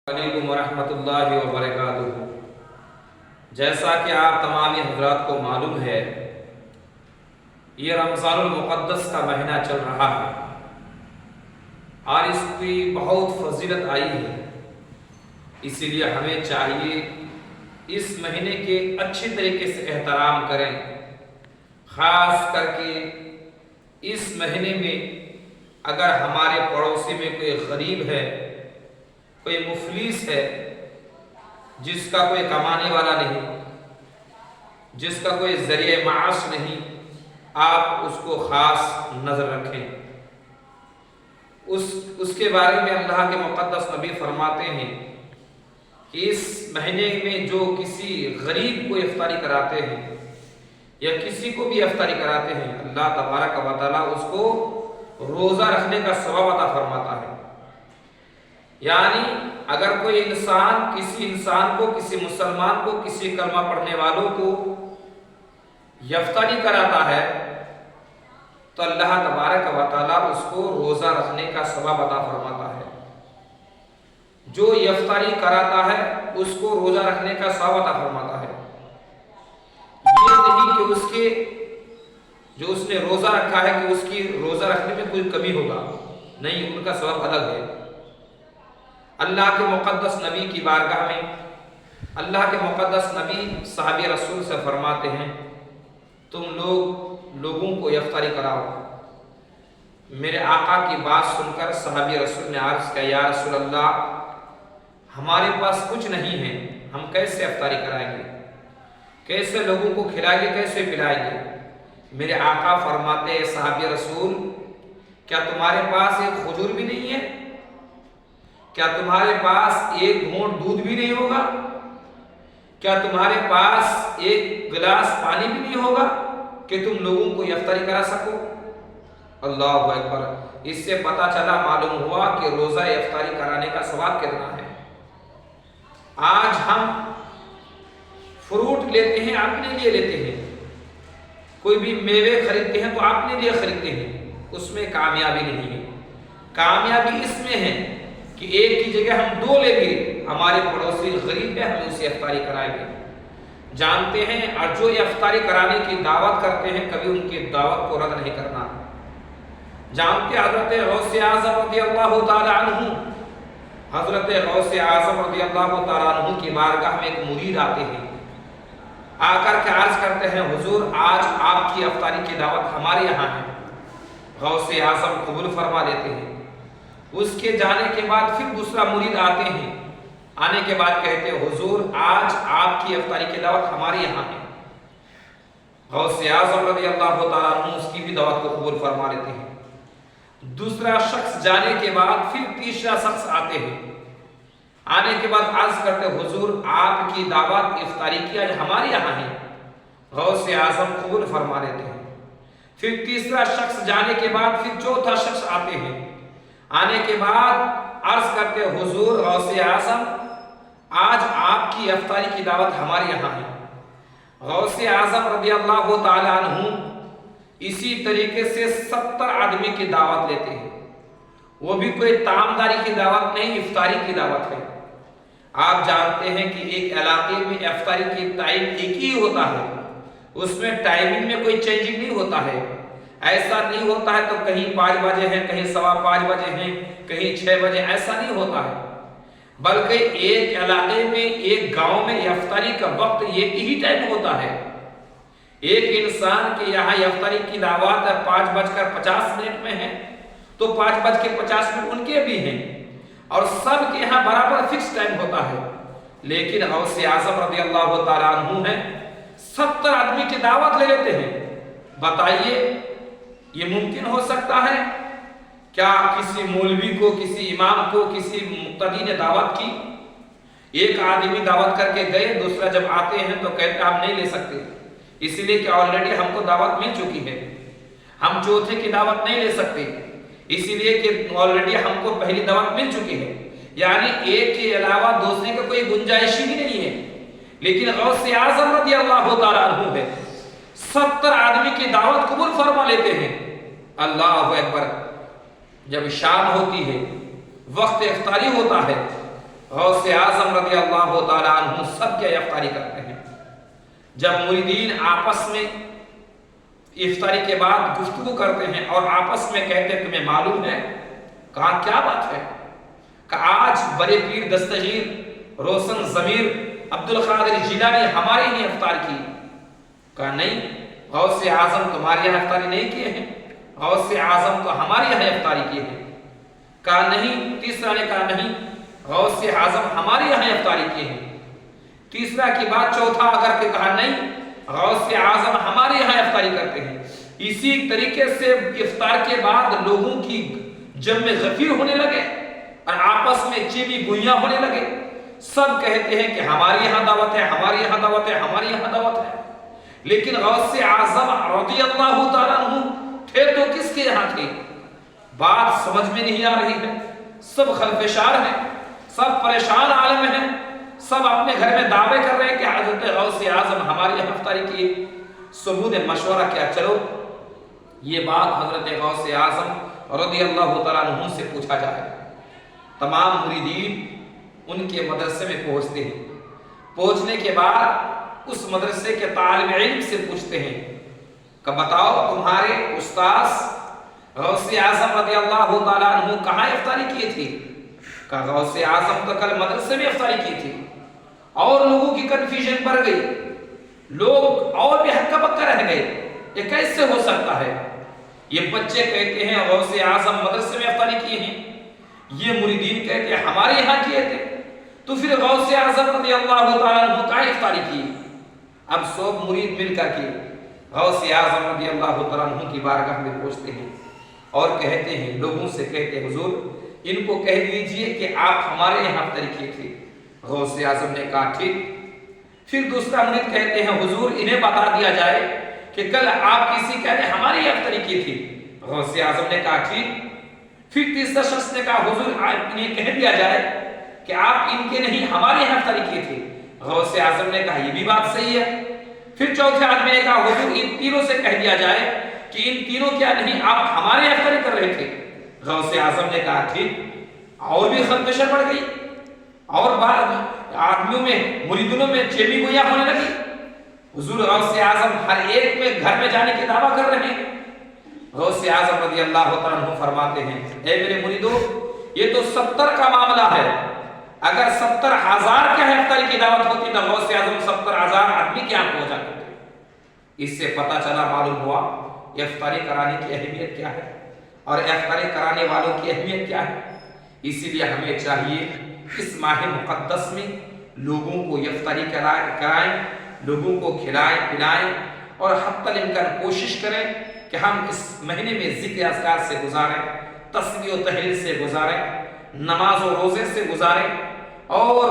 علیکم ورحمۃ اللہ وبرکاتہ۔ جیسا کہ آپ تمامی حضرات کو معلوم ہے، یہ رمضان المقدس کا مہینہ چل رہا ہے اور اس کی بہت فضیلت آئی ہے۔ اسی لیے ہمیں چاہیے اس مہینے کے اچھی طریقے سے احترام کریں۔ خاص کر کے اس مہینے میں اگر ہمارے پڑوسی میں کوئی غریب ہے، کوئی مفلس ہے، جس کا کوئی کمانے والا نہیں، جس کا کوئی ذریعہ معاش نہیں، آپ اس کو خاص نظر رکھیں۔ اس کے بارے میں اللہ کے مقدس نبی فرماتے ہیں کہ اس مہینے میں جو کسی غریب کو افطاری کراتے ہیں یا کسی کو بھی افطاری کراتے ہیں، اللہ تبارک و تعالیٰ اس کو روزہ رکھنے کا ثواب عطا فرماتا ہے۔ یعنی اگر کوئی انسان کسی انسان کو، کسی مسلمان کو، کسی کلمہ پڑھنے والوں کو افطاری کراتا ہے تو اللہ تبارک و تعالیٰ اس کو روزہ رکھنے کا ثواب عطا فرماتا ہے۔ جو افطاری کراتا ہے اس کو روزہ رکھنے کا ثواب عطا فرماتا ہے۔ یہ نہیں کہ اس کے جو اس نے روزہ رکھا ہے کہ اس کی روزہ رکھنے میں کوئی کمی ہوگا، نہیں، ان کا ثواب الگ ہے۔ اللہ کے مقدس نبی کی بارگاہ میں اللہ کے مقدس نبی صحابی رسول سے فرماتے ہیں، تم لوگوں کو افطاری کراؤ۔ میرے آقا کی بات سن کر صحابی رسول نے عرض کیا، یا رسول اللہ، ہمارے پاس کچھ نہیں ہے، ہم کیسے افطاری کرائیں گے، کیسے لوگوں کو کھلائیں گے، کیسے پلائیں گے؟ میرے آقا فرماتے ہیں، صحابی رسول، کیا تمہارے پاس ایک کھجور بھی نہیں ہے؟ کیا تمہارے پاس ایک گھونٹ دودھ بھی نہیں ہوگا؟ کیا تمہارے پاس ایک گلاس پانی بھی نہیں ہوگا کہ تم لوگوں کو افطاری کرا سکو؟ اللہ اکبر۔ اس سے پتہ چلا، معلوم ہوا کہ روزہ افطاری کرانے کا ثواب کتنا ہے۔ آج ہم فروٹ لیتے ہیں، اپنے لیے لیتے ہیں، کوئی بھی میوے خریدتے ہیں تو اپنے لیے خریدتے ہیں، اس میں کامیابی نہیں ہے۔ کامیابی اس میں ہے کہ ایک کی جگہ ہم دو لیں گے، ہمارے پڑوسی غریب ہے، ہم اسے افطاری کرائیں گے۔ جانتے ہیں، اور جو یہ افطاری کرانے کی دعوت کرتے ہیں، کبھی ان کی دعوت کو رد نہیں کرنا۔ جانتے حضرت غوث اعظم رضی اللہ تعالی عنہ، حضرت غوث اعظم رضی اللہ تعالی عنہ کی بارگاہ میں ایک مرید آتے ہیں، آ کر کے عرض کرتے ہیں، حضور آج آپ کی افطاری کی دعوت ہمارے یہاں ہے۔ غوث اعظم قبول فرما لیتے ہیں۔ اس کے جانے کے بعد پھر دوسرا مرید آتے ہیں، آنے کے بعد کہتے ہیں، حضور آج آپ کی افطاری کی دعوت ہمارے یہاں ہے۔ غوث اعظم رضی اللہ تعالیٰ عنہ اس کی بھی دعوت کو قبول فرما لیتے ہیں۔ دوسرا شخص جانے کے بعد پھر تیسرا شخص آتے ہیں، آنے کے بعد عرض کرتے ہیں، حضور آپ کی دعوت افطاری کی آج ہمارے یہاں ہے۔ غوث اعظم قبول فرما لیتے ہیں۔ پھر تیسرا شخص جانے کے بعد پھر چوتھا شخص آتے ہیں، آنے کے بعد عرض کرتے ہیں، حضور غوث اعظم آج آپ کی افطاری کی دعوت ہمارے یہاں ہے۔ غوث اعظم رضی اللہ تعالی عنہ اسی طریقے سے 70 آدمی کی دعوت لیتے ہیں، وہ بھی کوئی تامداری کی دعوت نہیں، افطاری کی دعوت ہے۔ آپ جانتے ہیں کہ ایک علاقے میں افطاری کی ٹائم ایک ہی ہوتا ہے، اس میں ٹائمنگ میں کوئی چینجنگ نہیں ہوتا ہے۔ ایسا نہیں ہوتا ہے تو کہیں 5 بجے ہیں، کہیں 5:15 بجے ہیں، کہیں 6 بجے، ایسا نہیں ہوتا ہے، بلکہ ایک علاقے میں، ایک گاؤں میں افطاری کا وقت ایک ہی ٹائم ہوتا ہے۔ ایک انسان کے یہاں افطاری کی دعوت 5:50 میں ہے تو 5:50 ان کے بھی ہیں، اور سب کے یہاں برابر فکس ٹائم ہوتا ہے۔ لیکن غوث اعظم رضی اللہ تعالیٰ عنہ ہے 70 آدمی کی دعوت لے لیتے ہیں۔ بتائیے یہ ممکن ہو سکتا ہے کیا؟ کسی مولوی کو، کسی امام کو، کسی مقتدی نے دعوت کی، ایک آدمی دعوت کر کے گئے، دوسرا جب آتے ہیں تو کہتے آپ نہیں لے سکتے، اس لیے کہ آلریڈی ہم کو دعوت مل چکی ہے، ہم چوتھے کی دعوت نہیں لے سکتے، اسی لیے کہ آلریڈی ہم کو پہلی دعوت مل چکی ہے۔ یعنی ایک کے علاوہ دوسرے کا کوئی گنجائش ہی نہیں ہے۔ لیکن غوث اعظم رضی اللہ تعالیٰ عنہ ہے 70 آدمی کی دعوت قبول فرما لیتے ہیں۔ اللہ اکبر۔ جب شام ہوتی ہے، وقت افطاری ہوتا ہے، غوث اعظم رضی اللہ تعالیٰ عنہ سب کے افطاری کرتے ہیں۔ جب مریدین آپس میں افطاری کے بعد گفتگو کرتے ہیں اور آپس میں کہتے ہیں تمہیں معلوم ہے؟ کہا کیا بات ہے؟ کہ آج بڑے پیر دستگیر روشن ضمیر عبد القادر جیلانی ہمارے ہی افطار کی۔ کہا نہیں، غوث اعظم تمہارے یہاں افطاری نہیں کیے ہیں، غوث اعظم تو ہمارے یہاں افطاری کیے ہیں۔ کہا نہیں، تیسرا نے کہا نہیں، غوث اعظم ہمارے یہاں افطاری کیے ہیں۔ تیسرا کی بات چوتھا اگر کہ کہا نہیں، غوث اعظم ہمارے یہاں افطاری کرتے ہیں۔ اسی طریقے سے افطار کے بعد لوگوں کی جمع غفیر ہونے لگے اور آپس میں چیمی گوئیاں ہونے لگے۔ سب کہتے ہیں کہ ہمارے یہاں دعوت ہے، ہمارے یہاں دعوت ہے، ہمارے یہاں دعوت ہے۔ لیکن غوث اعظم رضی اللہ تعالیٰ عنہ تھے تو کس کے یہاں تھے؟ بات سمجھ میں نہیں آ رہی ہے۔ سب خلفشار ہیں، سب پریشان عالم ہیں، سب اپنے گھر میں دعوے کر رہے ہیں کہ حضرت غوث اعظم ہمارے یہاں افطاری کیے۔ سبوں نے مشورہ کیا، چلو یہ بات حضرت غوث اعظم رضی اللہ تعالیٰ عنہ سے پوچھا جائے۔ تمام مریدین ان کے مدرسے میں پہنچتے ہیں۔ پہنچنے کے بعد اس مدرسے کے طالب علم سے پوچھتے ہیں کہ بتاؤ تمہارے استاذ غوث اعظم رضی اللہ تعالیٰ عنہ کہاں افطاری کی تھی؟ کہ غوث اعظم تو کل مدرسے میں افطاری کی تھی۔ اور لوگوں کی کنفیوژن بڑھ گئی، لوگ اور بھی ہکا بکا رہ گئے، یہ کیسے ہو سکتا ہے؟ یہ بچے کہتے ہیں غوث اعظم مدرسے میں افطاری کی ہیں، یہ مریدین کہتے ہیں ہمارے یہاں کیے تھے، تو پھر غوث اعظم رضی اللہ تعالیٰ عنہ کہاں افطاری کی؟ اب سب مرید مل کر کے غوث اعظم رضی اللہ تعالیٰ عنہ کی بارگاہ میں پہنچتے ہیں اور کہتے ہیں، لوگوں سے کہتے ہیں حضور ان کو کہہ دیجئے کہ آپ ہمارے یہاں افطاری کیے تھے۔ غوث اعظم نے کہا ٹھیک۔ پھر دوسرا مرید کہتے ہیں حضور انہیں بتا دیا جائے کہ کل آپ کسی کہنے ہماری یہاں افطاری کی تھی۔ غوث اعظم نے کہا ٹھیک۔ پھر تیسرا شخص نے کہا حضور انہیں کہہ دیا جائے کہ آپ ان کے نہیں ہمارے یہاں افطاری کیے تھے۔ غوث اعظم نے کہا یہ بھی بات صحیح ہے۔ پھر چوتھے آدمی نے کہا حضور ان تینوں سے کہہ دیا جائے کہ ان تینوں کیا نہیں آپ ہمارے یہاں افطاری کر رہے تھے۔ غوث اعظم نے کہا ٹھیک۔ اور بھی خلفشر بڑھ گئی اور بعض آدمیوں میں مریدوں میں چیمی گویاں ہونے لگی۔ حضور غوث اعظم ہر ایک میں گھر میں جانے کی دعویٰ کر رہے ہیں۔ غوث اعظم رضی اللہ تعالیٰ عنہ فرماتے ہیں اے میرے مریدو، یہ تو 70 کا معاملہ ہے، اگر 70,000 کے افطاری کی دعوت ہوتی تو غوث اعظم 70,000 آدمی کیا پہنچا کرتے۔ اس سے پتہ چلا، معلوم ہوا افطاری کرانے کی اہمیت کیا ہے اور افطاری کرانے والوں کی اہمیت کیا ہے۔ اسی لیے ہمیں چاہیے اس ماہ مقدس میں لوگوں کو افطاری کرائیں، لوگوں کو کھلائیں پلائیں اور حتی الامکان کوشش کریں کہ ہم اس مہینے میں ذکر اذکار سے گزاریں، تسبیح و تحلیل سے گزاریں، نماز و روزے سے گزاریں اور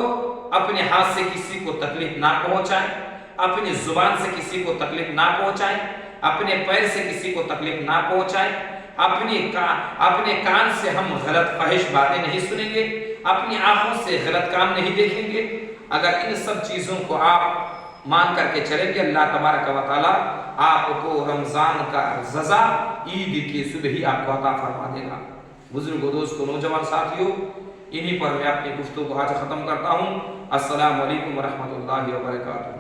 اپنے ہاتھ سے کسی کو تکلیف نہ پہنچائیں، اپنی زبان سے کسی کو تکلیف نہ پہنچائیں، اپنے پیر سے کسی کو تکلیف نہ پہنچائیں، اپنے کان سے ہم غلط فحش باتیں نہیں سنیں گے، اپنی آنکھوں سے غلط کام نہیں دیکھیں گے۔ اگر ان سب چیزوں کو آپ مان کر کے چلیں گے، اللہ تبارک و تعالیٰ آپ کو رمضان کا رضا عید کی صبح ہی آپ کو عطا فرما دے گا۔ بزرگ دوستو، نوجوان ساتھیوں، انہی پر میں اپنی گفتگو کو آج ختم کرتا ہوں۔ السلام علیکم ورحمۃ اللہ وبرکاتہ۔